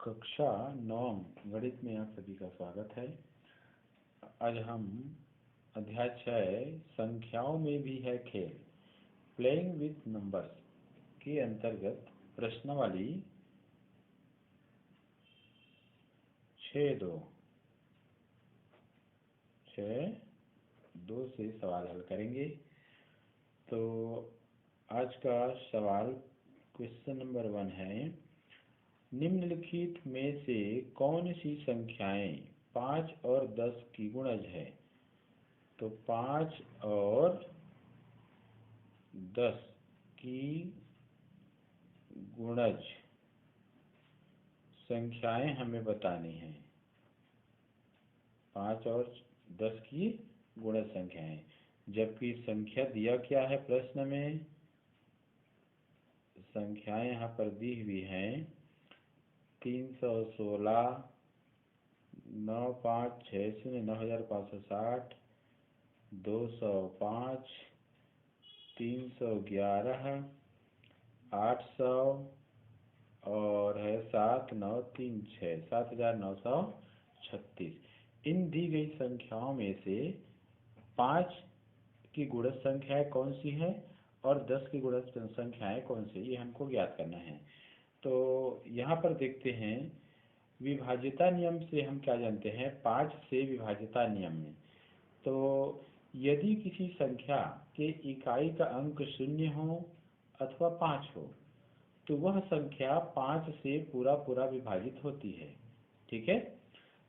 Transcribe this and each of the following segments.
कक्षा 9 गणित में आप सभी का स्वागत है। आज हम अध्याय 6 संख्याओं में भी है खेल प्लेइंग विथ नंबर्स के अंतर्गत प्रश्नावली 6-2 से सवाल हल करेंगे। तो आज का सवाल क्वेश्चन नंबर 1 है, निम्नलिखित में से कौन सी संख्याएं 5 और 10 की गुणज है? तो 5 और 10 की गुणज संख्याएं हमें बतानी हैं। 5 और 10 की गुणज संख्याएं, जबकि संख्या दिया क्या है प्रश्न में? संख्याएं यहाँ पर दी हुई हैं 316, 9560, 9560, 205, 311, 800 और है 7936, 7936। इन दी गई संख्याओं में से 5 की गुणज संख्याएं कौन सी है और 10 की गुणज संख्याएं कौन सी, ये हमको ज्ञात करना है। तो यहाँ पर देखते हैं, विभाज्यता नियम से हम क्या जानते हैं? 5 से विभाज्यता नियम में, तो यदि किसी संख्या के इकाई का अंक 0 हो अथवा 5 हो तो वह संख्या 5 से पूरा विभाजित होती है। ठीक है,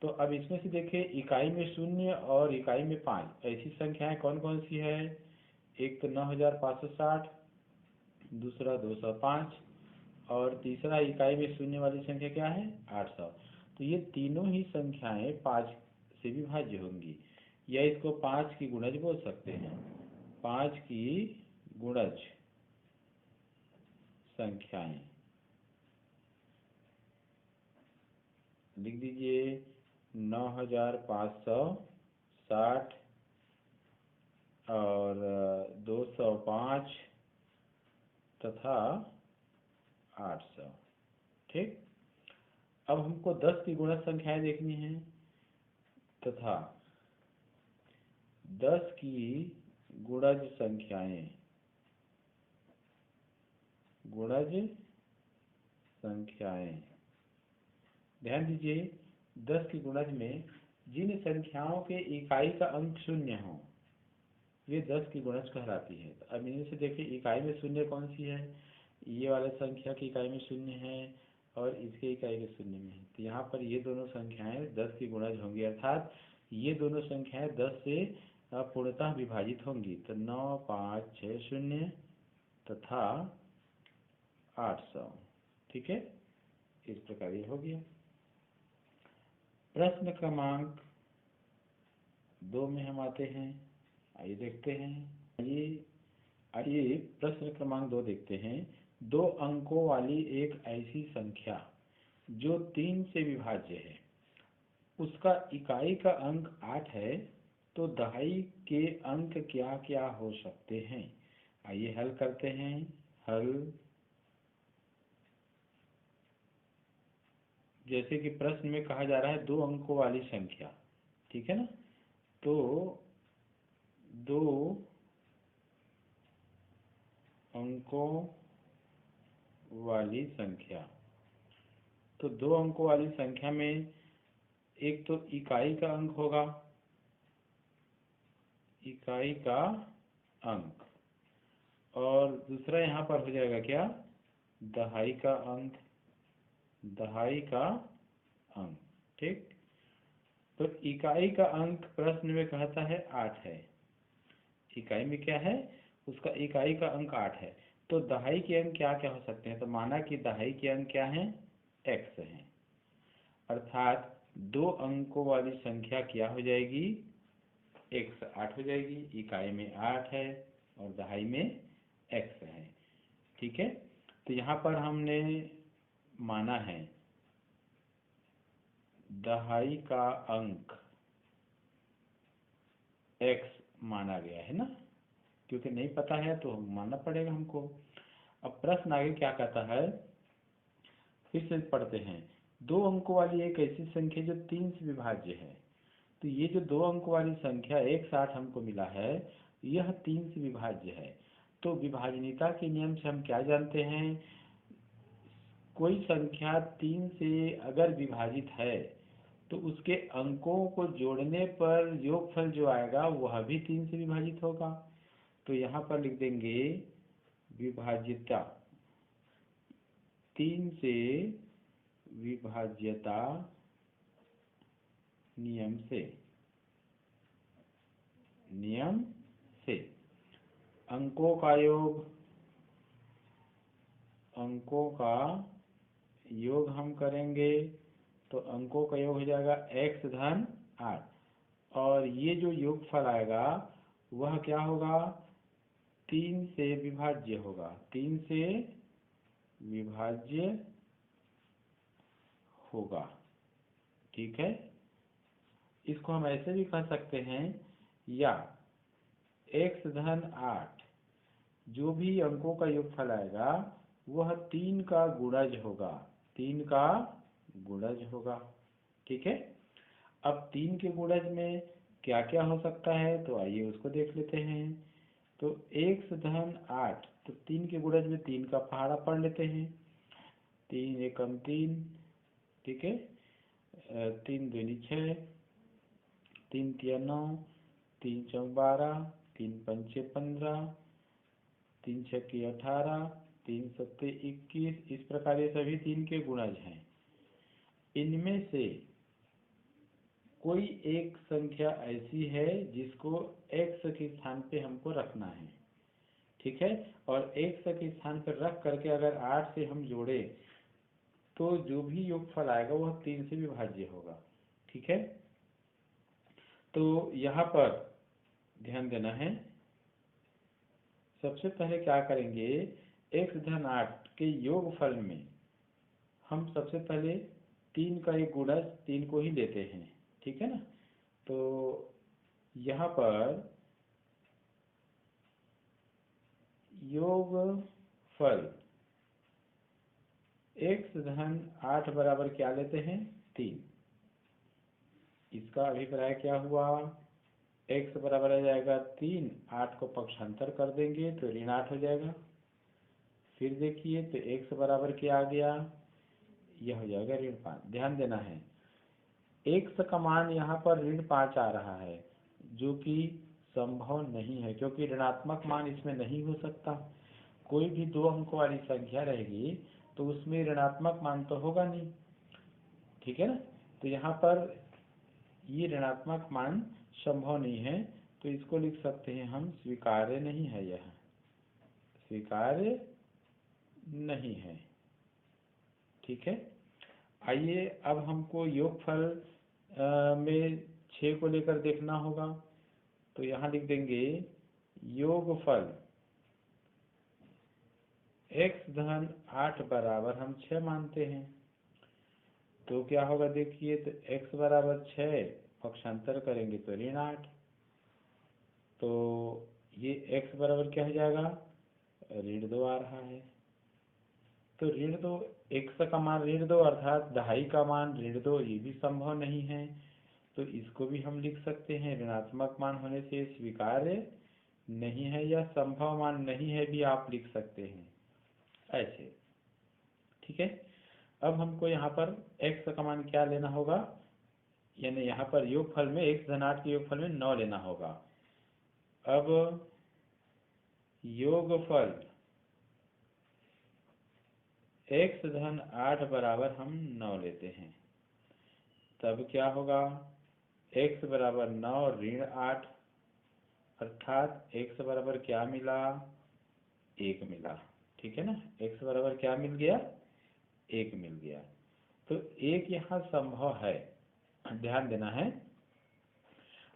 तो अब इसमें से देखिए, इकाई में 0 और इकाई में 5 ऐसी संख्याएं कौन कौन सी है? एक तो 9560, दूसरा 205 और तीसरा इकाई में 0 वाली संख्या क्या है? 800। तो ये तीनों ही संख्याएं 5 से विभाज्य होंगी, या इसको 5 की गुणज बोल सकते हैं। 5 की गुणज संख्याएं लिख दीजिए, 9560 और 205 तथा 800। ठीक, अब हमको 10 की गुणज संख्याएं देखनी है, तथा 10 की गुणज संख्याएं ध्यान दीजिए, 10 की गुणज में जिन संख्याओं के इकाई का अंक 0 हो वे 10 की गुणज कहलाती है। तो अब इनमें से देखिए, इकाई में 0 कौन सी है? ये वाले संख्या की इकाई में 0 है और इसके इकाई के 0 में है, तो यहाँ पर ये दोनों संख्याएं 10 की गुणज होंगी, अर्थात ये दोनों संख्याएं 10 से पूर्णतः विभाजित होंगी। तो 9560 तथा 800। ठीक है, इस प्रकार ये हो गया। प्रश्न क्रमांक 2 में हम आते हैं, आइए देखते हैं। आइए प्रश्न क्रमांक 2 देखते हैं। 2 अंकों वाली एक ऐसी संख्या जो 3 से विभाज्य है, उसका इकाई का अंक 8 है, तो दहाई के अंक क्या क्या हो सकते हैं? आइए हल करते हैं। हल, जैसे कि प्रश्न में कहा जा रहा है 2 अंकों वाली संख्या, ठीक है ना, तो 2 अंकों वाली संख्या, तो 2 अंकों वाली संख्या में एक तो इकाई का अंक होगा, इकाई का अंक, और दूसरा यहाँ पर हो जाएगा क्या? दहाई का अंक, दहाई का अंक। ठीक, तो इकाई का अंक प्रश्न में कहता है 8 है, इकाई में क्या है? उसका इकाई का अंक 8 है, तो दहाई के अंक क्या क्या हो सकते हैं? तो माना कि दहाई के अंक क्या हैं? x हैं, अर्थात 2 अंकों वाली संख्या क्या हो जाएगी? x 8 हो जाएगी। इकाई में 8 है और दहाई में x है। ठीक है, तो यहाँ पर हमने माना है दहाई का अंक x माना गया है ना, क्योंकि नहीं पता है तो मानना पड़ेगा हमको। अब प्रश्न आगे क्या कहता है, फिर से पढ़ते हैं। 2 अंकों वाली एक ऐसी संख्या जो 3 से विभाज्य है। तो ये जो 2 अंकों वाली संख्या 160 हमको मिला है, यह 3 से विभाज्य है। तो विभाजनीयता के नियम से हम क्या जानते हैं, कोई संख्या 3 से अगर विभाजित है तो उसके अंकों को जोड़ने पर योगफल जो आएगा वह भी 3 से विभाजित होगा। तो यहाँ पर लिख देंगे विभाज्यता, 3 से विभाज्यता नियम से अंकों का योग हम करेंगे तो अंकों का योग हो जाएगा x धन 8, और ये जो योगफल आएगा वह क्या होगा, 3 से विभाज्य होगा, 3 से विभाज्य होगा। ठीक है, इसको हम ऐसे भी कह सकते हैं, या x धन 8 जो भी अंकों का योगफल आएगा वह 3 का गुणज होगा, 3 का गुणज होगा। ठीक है, अब 3 के गुणज में क्या क्या हो सकता है, तो आइए उसको देख लेते हैं। तो x धन 8, तो 3 के गुणज में 3 का पहाड़ा पढ़ लेते हैं, 3 एकम 3, ठीक है, 3 दूनी 6, 3 तिया 9, 3 चौक 12, 3 पंचे 15, 3 छक्के 18, 3 सत्ते 21। इस प्रकार ये सभी 3 के गुणज हैं। इनमें से कोई एक संख्या ऐसी है जिसको x के स्थान पे हमको रखना है। ठीक है, और x के स्थान पर रख करके अगर 8 से हम जोड़े तो जो भी योगफल आएगा वह 3 से विभाज्य होगा। ठीक है, तो यहाँ पर ध्यान देना है, सबसे पहले क्या करेंगे, x धन 8 के योगफल में हम सबसे पहले 3 का एक गुणज 3 को ही लेते हैं। ठीक है ना, तो यहाँ पर योगफल x धन 8 बराबर क्या लेते हैं, 3। इसका अभिप्राय क्या हुआ, x बराबर आ जाएगा 3, 8 को पक्षांतर कर देंगे तो ऋण 8 हो जाएगा। फिर देखिए तो x बराबर क्या आ गया, यह हो जाएगा ऋण 5। ध्यान देना है, x का मान यहाँ पर ऋण 5 आ रहा है, जो कि संभव नहीं है, क्योंकि ऋणात्मक मान इसमें नहीं हो सकता। कोई भी 2 अंकों वाली संख्या रहेगी तो उसमें ऋणात्मक मान तो होगा नहीं। ठीक है ना, तो यहाँ पर ये ऋणात्मक मान संभव नहीं है, तो इसको लिख सकते हैं हम स्वीकार्य नहीं है, यह स्वीकार्य नहीं है। ठीक है, आइए अब हमको योगफल में 6 को लेकर देखना होगा। तो यहाँ लिख देंगे योगफल x धन 8 बराबर हम 6 मानते हैं। तो क्या होगा देखिए, तो x बराबर 6 पक्षांतर करेंगे तो ऋण 8, तो ये x बराबर क्या हो जाएगा, ऋण 2 आ रहा है। तो ऋण 2, x का मान ऋण 2 अर्थात 2.5 का मान ऋण 2, ये भी संभव नहीं है। तो इसको भी हम लिख सकते हैं, ऋणात्मक मान होने से स्वीकार्य नहीं है, या संभव मान नहीं है भी आप लिख सकते हैं ऐसे। ठीक है, अब हमको यहाँ पर x का मान क्या लेना होगा, यानी यहाँ पर योगफल में x धन 8 के योगफल में 9 लेना होगा। अब योगफल x धन 8 बराबर हम 9 लेते हैं, तब क्या होगा, x बराबर 9 ऋण 8, अर्थात x बराबर क्या मिला, 1 मिला। ठीक है ना, x बराबर क्या मिल गया, 1 मिल गया। तो 1 यहाँ संभव है। ध्यान देना है,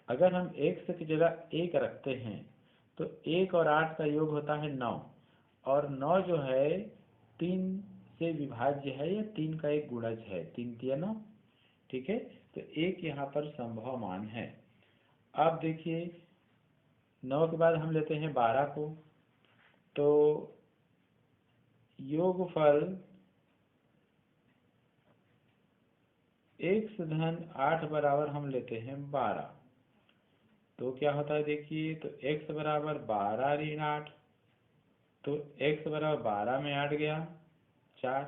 अगर हम x की जगह 1 रखते हैं तो 1 और 8 का योग होता है 9, और 9 जो है 3 से विभाज्य है, या 3 का एक गुणज है, 3 तिया 9। ठीक है, तो 1 यहाँ पर संभव मान है। अब देखिए 9 के बाद हम लेते हैं 12 को, तो योगफल x धन 8 बराबर हम लेते हैं 12, तो क्या होता है देखिए, तो x बराबर 12 ऋण 8, तो x बराबर 12 में 8 गया 4,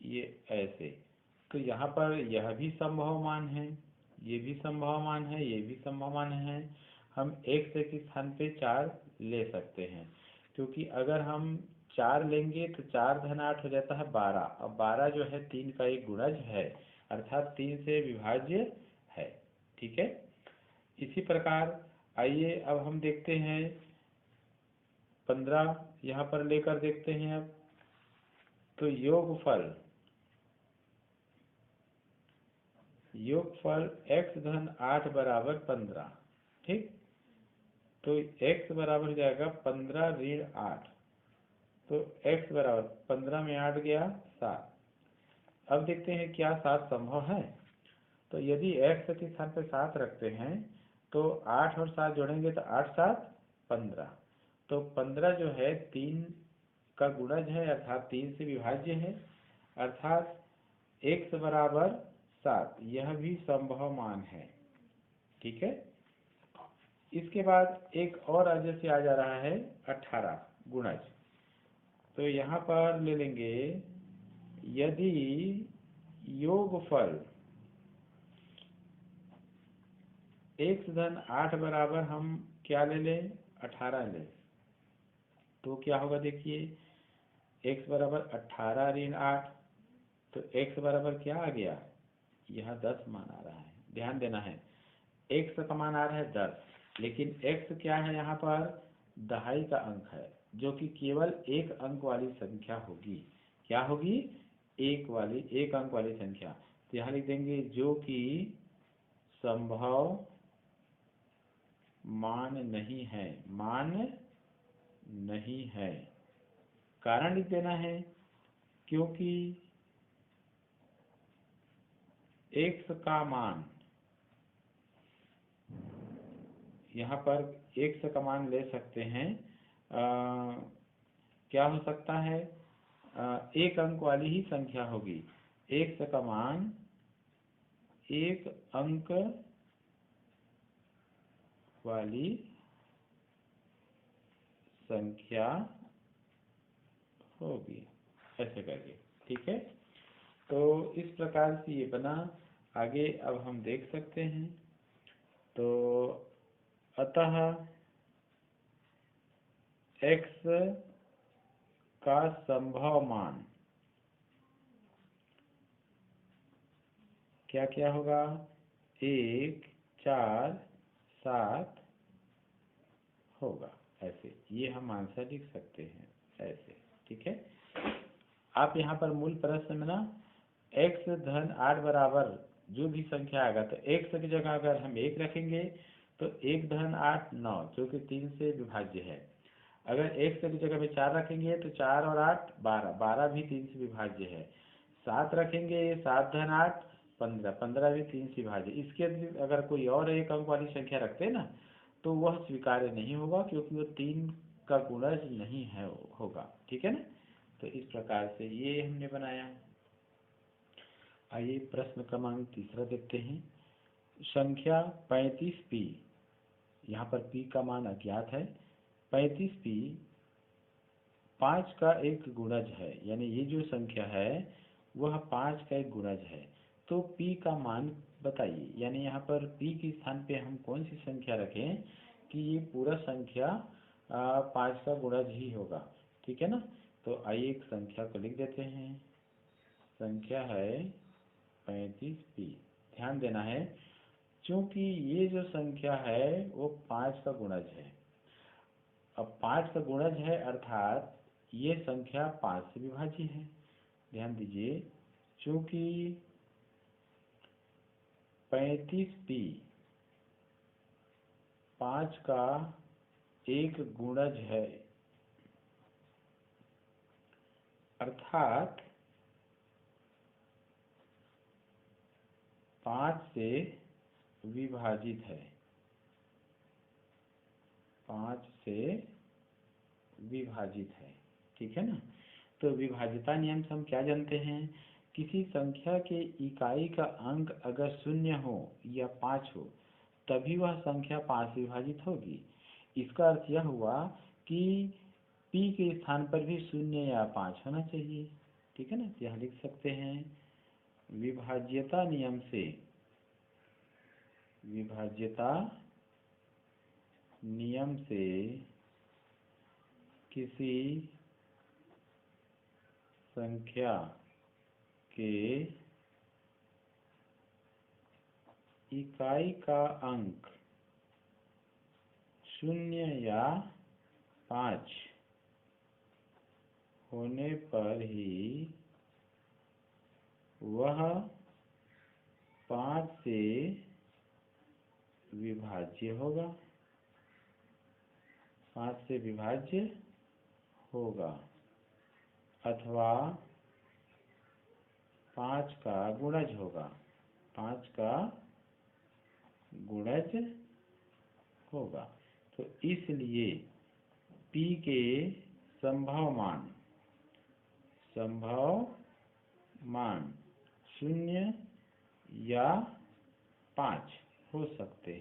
ये ऐसे। तो यहाँ पर यह भी संभव मान है, ये भी संभव मान है, ये भी संभव मान है। हम x के स्थान पे 4 ले सकते हैं, क्योंकि अगर हम 4 लेंगे तो 4 धन 8 हो जाता है 12, अब 12 जो है 3 का एक गुणज है, अर्थात 3 से विभाज्य है। ठीक है, इसी प्रकार आइए अब हम देखते हैं 15 यहाँ पर लेकर देखते हैं। अब तो योगफल x धन 8 बराबर 15, ठीक, तो x बराबर हो जाएगा 15 ऋण 8, तो x बराबर 15 में 8 गया 7। अब देखते हैं क्या 7 संभव है। तो यदि x के स्थान पर 7 रखते हैं तो 8 और 7 जोड़ेंगे तो 8 7 15, तो 15 जो है 3 का गुणज है, अर्थात 3 से विभाज्य है, अर्थात x बराबर 7, यह भी संभव मान है। ठीक है, इसके बाद एक और अजय से आ जा रहा है 18 गुणज, तो यहाँ पर ले लेंगे यदि योगफल x धन 8 बराबर हम क्या ले लें 18 ले, तो क्या होगा देखिए, x बराबर 18 ऋण 8, तो x बराबर क्या आ गया, यहाँ 10 मान आ रहा है, ध्यान देना है, x का मान आ रहा है 10, लेकिन x क्या है यहाँ पर दहाई का अंक है, जो कि केवल एक अंक वाली संख्या होगी। क्या होगी, एक अंक वाली संख्या। तो यहाँ लिख देंगे जो कि संभव मान नहीं है, मान नहीं है। कारण लिख देना है, क्योंकि x का मान, यहाँ पर x का मान ले सकते हैं, क्या हो सकता है, एक अंक वाली ही संख्या होगी, x का मान एक अंक वाली संख्या होगी, ऐसे करके। ठीक है, तो इस प्रकार से ये बना। आगे अब हम देख सकते हैं, तो अतः x का संभव मान क्या क्या होगा, 1 4 7 होगा, ऐसे ये हम आंसर लिख सकते हैं ऐसे। ठीक है, आप यहाँ पर मूल प्रश्न में ना x धन 8 बराबर जो भी संख्या आएगा, तो x की जगह अगर हम 1 रखेंगे तो 1 धन 8 9, जो कि 3 से विभाज्य है। अगर x की जगह में 4 रखेंगे तो 4 और 8 12, 12 भी 3 से विभाज्य है। 7 रखेंगे 7 धन 8 15, 15 भी 3 से विभाज्य। इसके अगर कोई और एक अंक वाली संख्या रखते हैं ना, तो वह स्वीकार्य नहीं होगा, क्योंकि वो 3 का गुणज नहीं है होगा। ठीक है ना, तो इस प्रकार से ये हमने बनाया। आइए प्रश्न क्रमांक तीसरा देखते हैं। संख्या 35p, यहाँ पर p का मान अज्ञात है। 35p 5 का एक गुणज है, यानी ये जो संख्या है वह 5 का एक गुणज है। तो p का मान बताइए, यानी यहाँ पर p के स्थान पे हम कौन सी संख्या रखें कि ये पूरा संख्या 5 का गुणज ही होगा। ठीक है ना, तो आइए एक संख्या को लिख देते हैं। संख्या है 35p, ध्यान देना है, क्योंकि ये जो संख्या है वो 5 का गुणज है। अब 5 का गुणज है, अर्थात ये संख्या 5 से विभाज्य है। ध्यान दीजिए, क्योंकि 35p 5 का एक गुणज है, अर्थात 5 से विभाजित है, 5 से विभाजित है। ठीक है ना, तो विभाज्यता नियम से हम क्या जानते हैं किसी संख्या के इकाई का अंक अगर 0 हो या 5 हो तभी वह संख्या 5 से विभाजित होगी। इसका अर्थ यह हुआ कि p के स्थान पर भी 0 या 5 होना चाहिए। ठीक है ना, तो यहाँ लिख सकते हैं विभाज्यता नियम से किसी संख्या के इकाई का अंक 0 या 5 होने पर ही वह 5 से विभाज्य होगा, 5 से विभाज्य होगा अथवा 5 का गुणज होगा, 5 का गुणज होगा। तो इसलिए p के संभव मान 0 या 5 हो सकते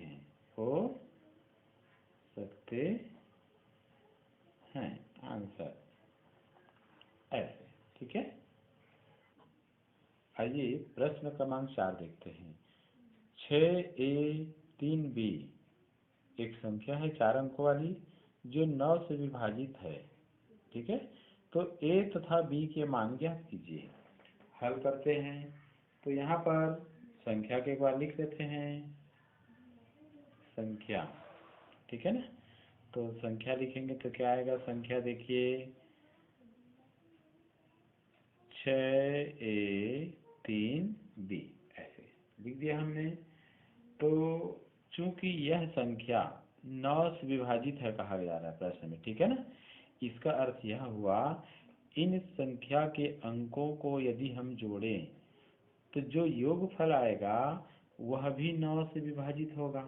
हैं आंसर ऐसे। ठीक है, आइए प्रश्न क्रमांक 4 देखते हैं। 6a 3b एक संख्या है 4 अंकों वाली जो 9 से विभाजित है। ठीक है, तो a तथा b के मान ज्ञात कीजिए। हल करते हैं तो यहाँ पर संख्या के एक बार लिख देते हैं संख्या। ठीक है ना, तो संख्या लिखेंगे तो क्या आएगा, संख्या देखिए 6a 3b ऐसे लिख दिया हमने। तो चूंकि यह संख्या 9 से विभाजित है कहा जा रहा है प्रश्न में। ठीक है ना, इसका अर्थ यह हुआ इन संख्या के अंकों को यदि हम जोड़ें तो जो योगफल आएगा वह भी 9 से विभाजित होगा।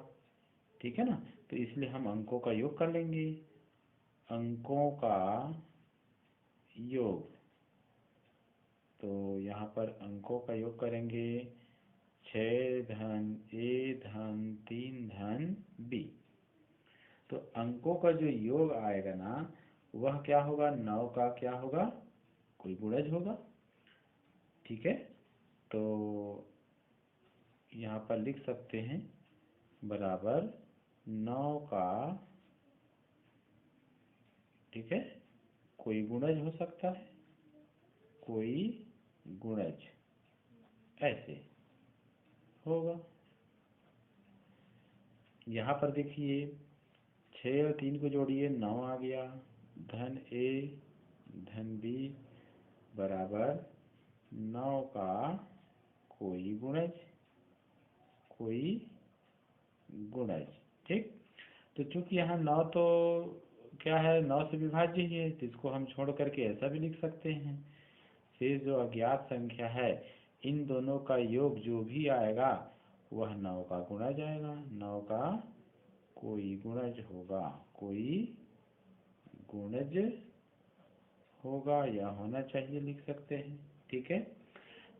ठीक है ना, तो इसलिए हम अंकों का योग कर लेंगे। अंकों का योग, तो यहाँ पर अंकों का योग करेंगे 6 धन a धन 3 धन b। तो अंकों का जो योग आएगा ना वह क्या होगा, 9 का क्या होगा, कोई गुणज होगा। ठीक है, तो यहाँ पर लिख सकते हैं बराबर 9 का, ठीक है, कोई गुणज हो सकता है, कोई गुणज ऐसे होगा। यहाँ पर देखिए 6 और 3 को जोड़िए 9 आ गया, धन a धन b बराबर 9 का कोई गुणज। ठीक, तो चूंकि यहाँ 9 तो क्या है, 9 से विभाज्य ही है, तो इसको हम छोड़ करके ऐसा भी लिख सकते हैं, शेष जो अज्ञात संख्या है इन दोनों का योग जो भी आएगा वह 9 का गुणज आएगा, 9 का कोई गुणज होगा या होना चाहिए लिख सकते हैं। ठीक है,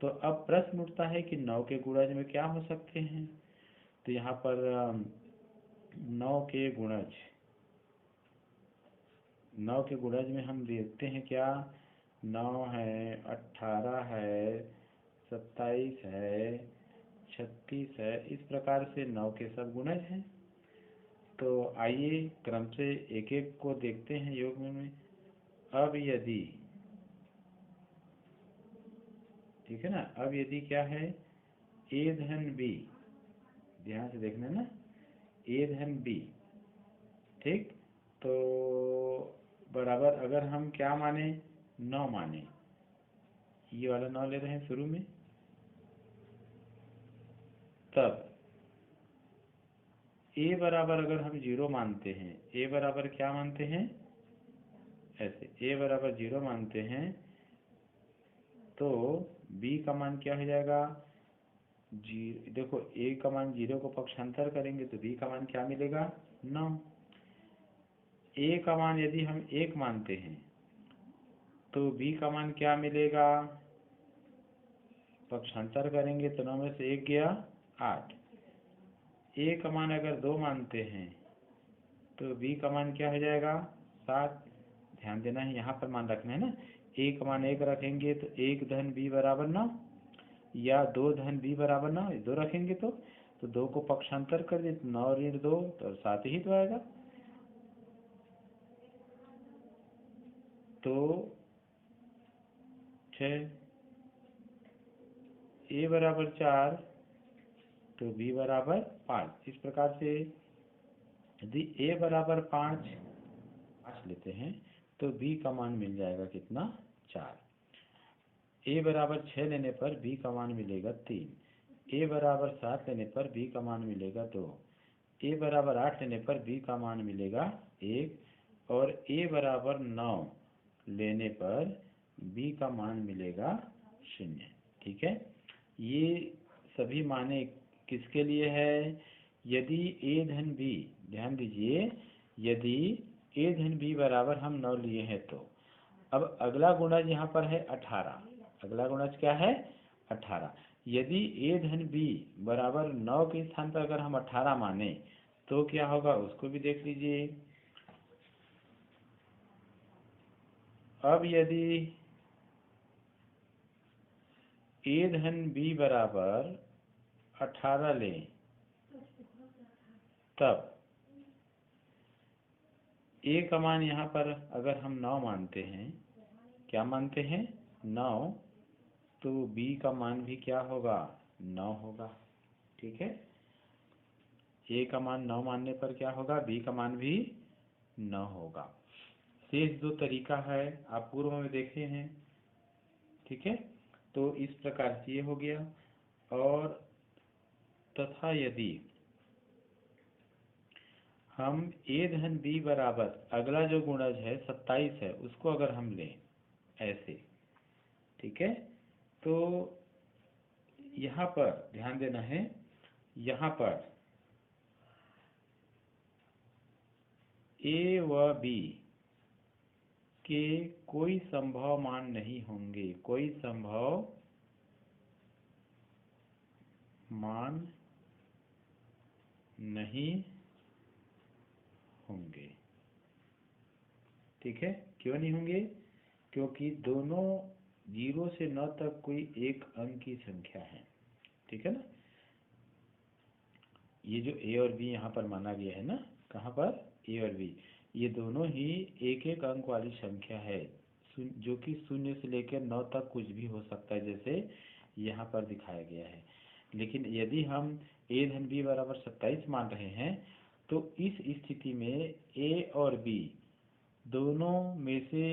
तो अब प्रश्न उठता है कि 9 के गुणज में क्या हो सकते हैं। तो यहाँ पर 9 के गुणज में हम देखते हैं क्या, 9 है, 18 है, 27 है, 36 है, इस प्रकार से 9 के सब गुणज हैं। तो आइए क्रम से एक एक को देखते हैं योग में। अब यदि, ठीक है ना, अब यदि क्या है a धन b, ध्यान से देखना ना, a धन b, ठीक, तो बराबर अगर हम क्या माने, 9 माने, ये वाला 9 ले रहे हैं शुरू में, तब a बराबर अगर हम 0 मानते हैं, a बराबर क्या मानते हैं, ऐसे a बराबर 0 मानते हैं, तो b का मान क्या हो जाएगा, देखो a का मान 0 को पक्षांतर करेंगे तो b का मान क्या मिलेगा, 9। a का मान यदि हम 1 मानते हैं तो b का मान क्या मिलेगा, पक्षांतर करेंगे तो 9 में से 1 गया 8। ए का मान अगर 2 मानते हैं तो बी का मान क्या हो जाएगा 7। ध्यान देना है, यहाँ पर मान रखना है ना। ए का मान 1 रखेंगे तो 1 धन बी बराबर 9, या 2 धन बी बराबर 9, 2 रखेंगे तो 2 को पक्षांतर कर दे तो 9 ऋण 2 तो 7 ही तो आएगा। तो 6, ए बराबर 4 तो बी बराबर 5। इस प्रकार से यदि ए बराबर 5 लेते हैं तो बी का मान मिल जाएगा कितना 4। ए बराबर 6 लेने पर बी का मान मिलेगा 3। ए बराबर 7 लेने पर बी का मान मिलेगा 2। ए बराबर 8 लेने पर बी का मान मिलेगा 1। और ए बराबर 9 लेने पर बी का मान मिलेगा 0। ठीक है, ये सभी माने किसके लिए है? यदि ए धन बी, ध्यान दीजिए, यदि ए धन बी बराबर हम 9 लिए हैं तो अब अगला गुणज यहाँ पर है 18। अगला गुणज क्या है 18। यदि ए धन बी बराबर 9 के स्थान पर अगर हम 18 माने तो क्या होगा उसको भी देख लीजिए। अब यदि ए धन बी बराबर 18 लें तब ए का मान यहाँ पर अगर हम 9 मानते हैं, क्या मानते हैं 9, तो बी का मान भी क्या होगा 9 होगा। ठीक है, ए का मान 9 मानने पर क्या होगा बी का मान भी 9 होगा। शेष 2 तरीका है आप पूर्व में देखे हैं। ठीक है, तो इस प्रकार से ये हो गया। और तथा यदि हम ए धन बी बराबर अगला जो गुणज है 27 है उसको अगर हम लें ऐसे, ठीक है, तो यहाँ पर ध्यान देना है, यहाँ पर ए व बी के कोई संभव मान नहीं होंगे, कोई संभव मान नहीं होंगे। ठीक है, क्यों नहीं होंगे? क्योंकि दोनों 0 से 9 तक कोई एक अंक की संख्या है। ठीक है ना, ये जो ए और बी यहाँ पर माना गया है ना, कहाँ पर ए और बी, ये दोनों ही एक एक अंक वाली संख्या है, जो कि 0 से लेकर 9 तक कुछ भी हो सकता है, जैसे यहाँ पर दिखाया गया है। लेकिन यदि हम ए धन बी बराबर 27 मान रहे हैं तो इस स्थिति में ए और बी दोनों में से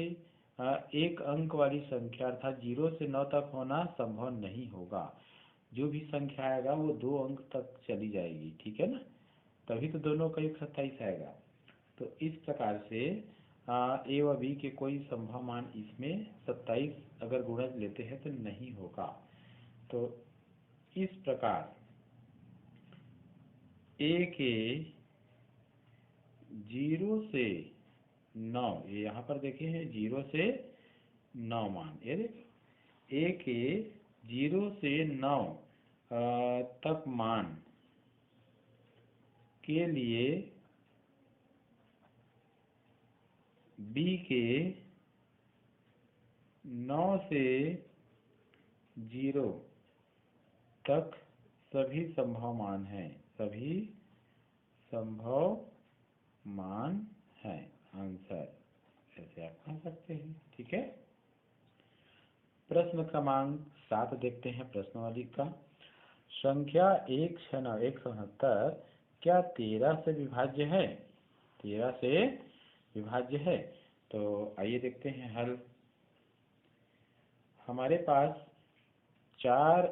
एक अंक वाली संख्या अर्थात 0 से 9 तक होना संभव नहीं होगा। जो भी संख्या आएगा वो 2 अंक तक चली जाएगी। ठीक है ना, तभी तो दोनों का योग 27 आएगा। तो इस प्रकार से ए व बी के कोई संभव मान इसमें 27 अगर गुणज लेते हैं तो नहीं होगा। तो इस प्रकार ए के 0 से 9, ये यहाँ पर देखे हैं 0 से 9 मान, ये देखो ए के 0 से 9 तक मान के लिए बी के 9 से 0 तक सभी संभव मान हैं, सभी संभव मान है आंसर, ऐसे आप कह सकते हैं। ठीक है, प्रश्न क्रमांक 7 देखते हैं प्रश्नावली का। संख्या 169 क्या 13 से विभाज्य है? 13 से विभाज्य है। तो आइए देखते हैं हल। हमारे पास 4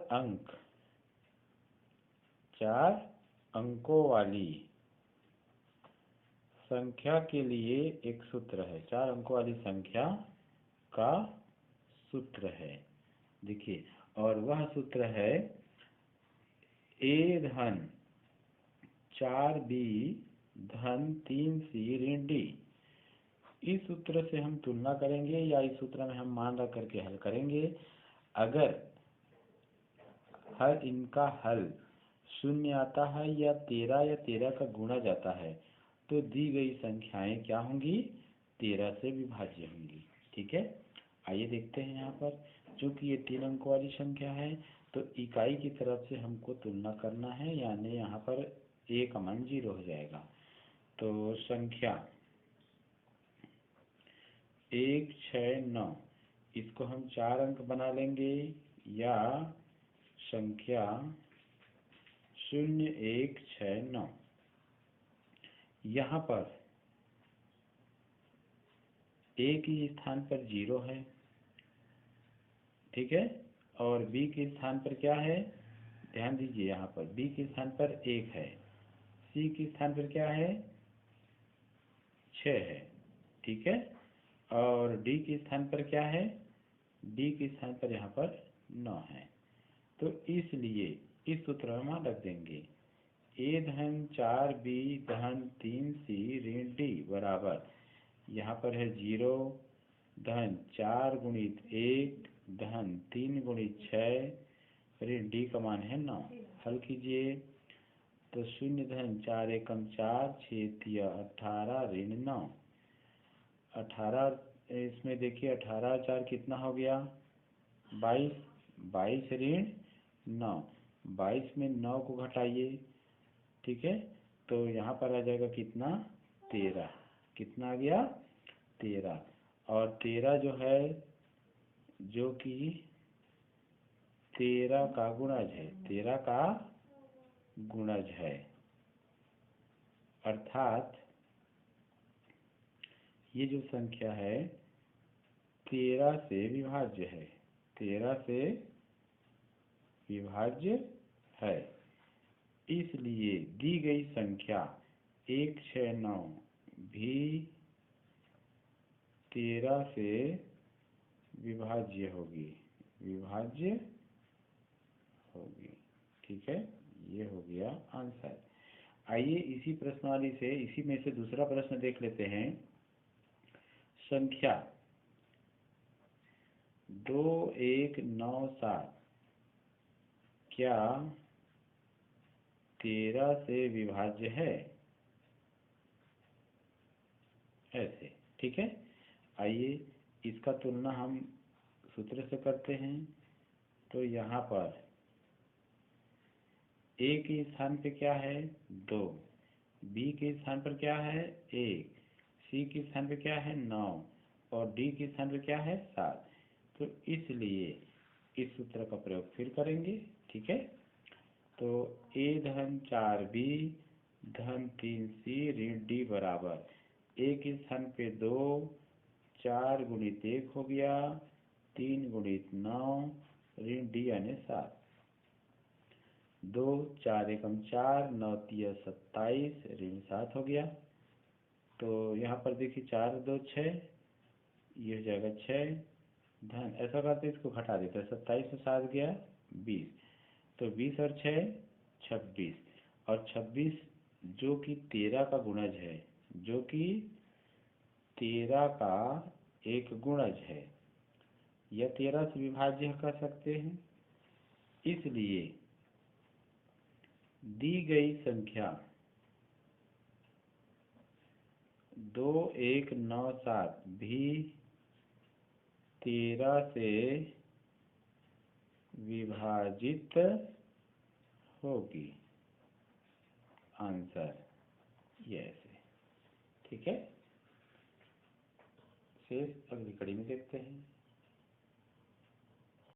अंकों वाली संख्या के लिए एक सूत्र है, 4 अंकों वाली संख्या का सूत्र है, देखिए, और वह सूत्र है ए धन 4b धन 3c ऋण d। इस सूत्र से हम तुलना करेंगे या इस सूत्र में हम मान रख करके हल करेंगे। अगर हर इनका हल शून्य आता है या 13 का गुणा जाता है तो दी गई संख्याएं क्या होंगी, 13 से विभाज्य होंगी। ठीक है, आइए देखते हैं यहाँ पर। चूँकि ये 3 अंकों वाली संख्या है तो इकाई की तरफ से हमको तुलना करना है, यानी यहाँ पर a का मान 0 हो जाएगा। तो संख्या 1, 6, 9 इसको हम 4 अंक बना लेंगे, या संख्या 0, 1, 6, 9 यहाँ पर a के स्थान पर 0 है, ठीक है, और b के स्थान पर क्या है, ध्यान दीजिए, यहाँ पर b के स्थान पर 1 है, c के स्थान पर क्या है, 6 है, ठीक है, और d के स्थान पर क्या है, d के स्थान पर यहाँ पर 9 है। तो इसलिए इस सूत्र में मान रख देंगे, a धन 4b धन 3c ऋण d बराबर, यहाँ पर है 0 धन 4 गुणित 1 धन 3 गुणित 6 ऋण d का मान है 9। हल कीजिए तो 0 धन 4 एकम 4 6 18 ऋण 9, 18 इसमें देखिए 18 4 कितना हो गया 22, 22 ऋण 9, 22 में 9 को घटाइए, ठीक है, तो यहाँ पर आ जाएगा कितना 13, कितना आ गया 13, और 13 जो है जो कि 13 का गुणज है, 13 का गुणज है, अर्थात ये जो संख्या है 13 से विभाज्य है, 13 से विभाज्य है। इसलिए दी गई संख्या 1, 6, 9 भी 13 से विभाज्य होगी, विभाज्य होगी। ठीक है, ये हो गया आंसर। आइए इसी प्रश्नावली से, इसी में से दूसरा प्रश्न देख लेते हैं। संख्या 2, 1, 9, 7 क्या 13 से विभाज्य है, ऐसे, ठीक है। आइए इसका तुलना हम सूत्र से करते हैं। तो यहाँ पर a के स्थान पे क्या है 2, b के स्थान पर क्या है 1, c के स्थान पे क्या है 9 और d के स्थान पे क्या है 7। तो इसलिए इस सूत्र का प्रयोग फिर करेंगे, ठीक है। तो a धन 4b धन 3c ऋण d बराबर a के स्थान पे 2, 4 गुणित 1 हो गया, 3 गुणित 9 ऋण d यानी 7, 2, 4 एकम 4, 9 तिया 27 ऋण 7 हो गया। तो यहाँ पर देखिए 4, 2, 6, ये हो जाएगा 6 धन, ऐसा करते इसको घटा देते हैं, 27 में 7 गया 20, तो 20 और 6 26, और 26 जो कि 13 का गुणज है, जो कि 13 का एक गुणज है, या 13 से विभाज्य कर सकते हैं। इसलिए दी गई संख्या 2, 1, 9, 7 भी 13 से विभाजित होगी, आंसर ये ऐसे, ठीक है। शेष अगली कड़ी में देखते हैं।